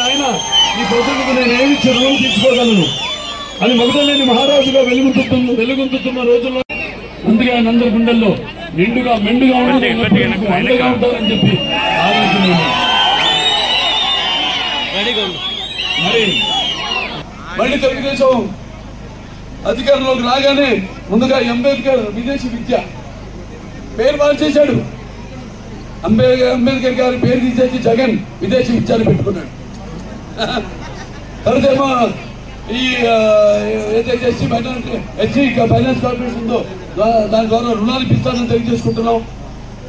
ఆయన ఈ ప్రజలకు నేను ఏమి రుణం తీసుకోగలను అని మగధలేని మహారాజుగా వెలుగొందుతున్న రోజుల్లో ముందుగా ఆయన అందరి గుండెల్లో మెండుగా అండగా ఉంటారని చెప్పి ఆలోచన. మళ్ళీ తెలుగుదేశం అధికారంలోకి రాగానే ముందుగా అంబేద్కర్ విదేశీ విద్య పేరు మార్చేశాడు. అంబేద్కర్ గారి పేరు తీసేసి జగన్ విదేశీ విద్యను పెట్టుకున్నాడు. తర్వాతేమో ఈ ఏదైతే ఎస్సీ ఫైనాన్స్ కార్పొరేషన్ ఉందో దాని ద్వారా రుణాలు ఇప్పిస్తానని తెలియజేసుకుంటున్నాం.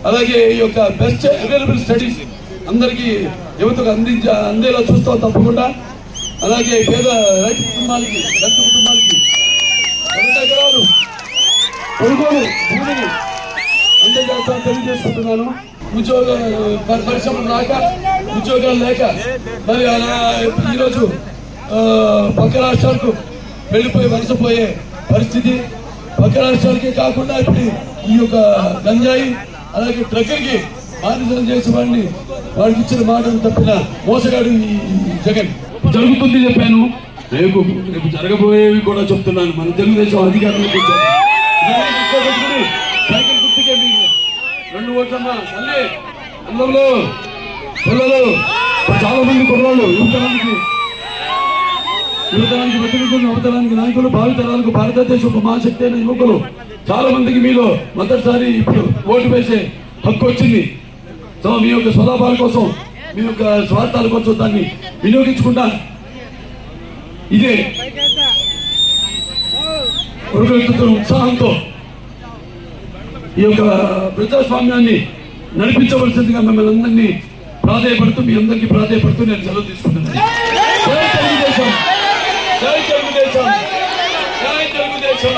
అలాగే ఈ యొక్క బెస్ట్ అవైలబుల్ స్టడీస్ అందరికీ యువతకు అందేలా చూస్తాం తప్పకుండా. అలాగే పేద రైతు కుటుంబాలకి 2 ఎకరాలు కొనుగోలు భూమిని అందజేస్తామని తెలియజేసుకుంటున్నాను. పరిశ్రమలు రాక ఉద్యోగాలు లేక మరి అలా ఈరోజు పక్క రాష్ట్రాలకు వెళ్ళిపోయి వలసపోయే పరిస్థితి. పక్క రాష్ట్రాలకే కాకుండా ఇప్పుడు ఈ యొక్క గంజాయి అలాగే డ్రగ్కి బానిసలు చేసే వాడికి ఇచ్చిన మాటను తప్పిన మోసగాడు ఈ జగన్. జరుగుతుంది చెప్పాను, రేపు జరగబోయేవి కూడా చెప్తున్నాను. మన తెలుగుదేశం అధికారంలోకి సైకిల్ గుర్తుకే మీకు 2 ఓట్లమ్మా. తల్లి అన్నంలో పిల్లలు చాలా మంది కుర్రాళ్ళు యువతరానికి వ్యతిరేకంగా అవతరానికి నాయకులు, భావితరాలకు భారతదేశం ఒక మహాశక్తి అయిన యువకులు చాలా మందికి మీలో మొదటిసారి ఇప్పుడు ఓటు వేసే హక్కు వచ్చింది. సో మీ యొక్క స్వలాభాల కోసం, మీ యొక్క స్వార్థాల కోసం దాన్ని వినియోగించుకుంటా ఇదే ఉత్సాహంతో ఈ యొక్క ప్రజాస్వామ్యాన్ని నడిపించవలసిందిగా మిమ్మల్ని అందరినీ ప్రాధాయపడుతూ మీ అందరికీ ప్రాధాయపడుతూ నేను సెలవు తీసుకుంటున్నాను. జై తెలుగుదేశం, జై తెలుగుదేశం, జై తెలుగుదేశం.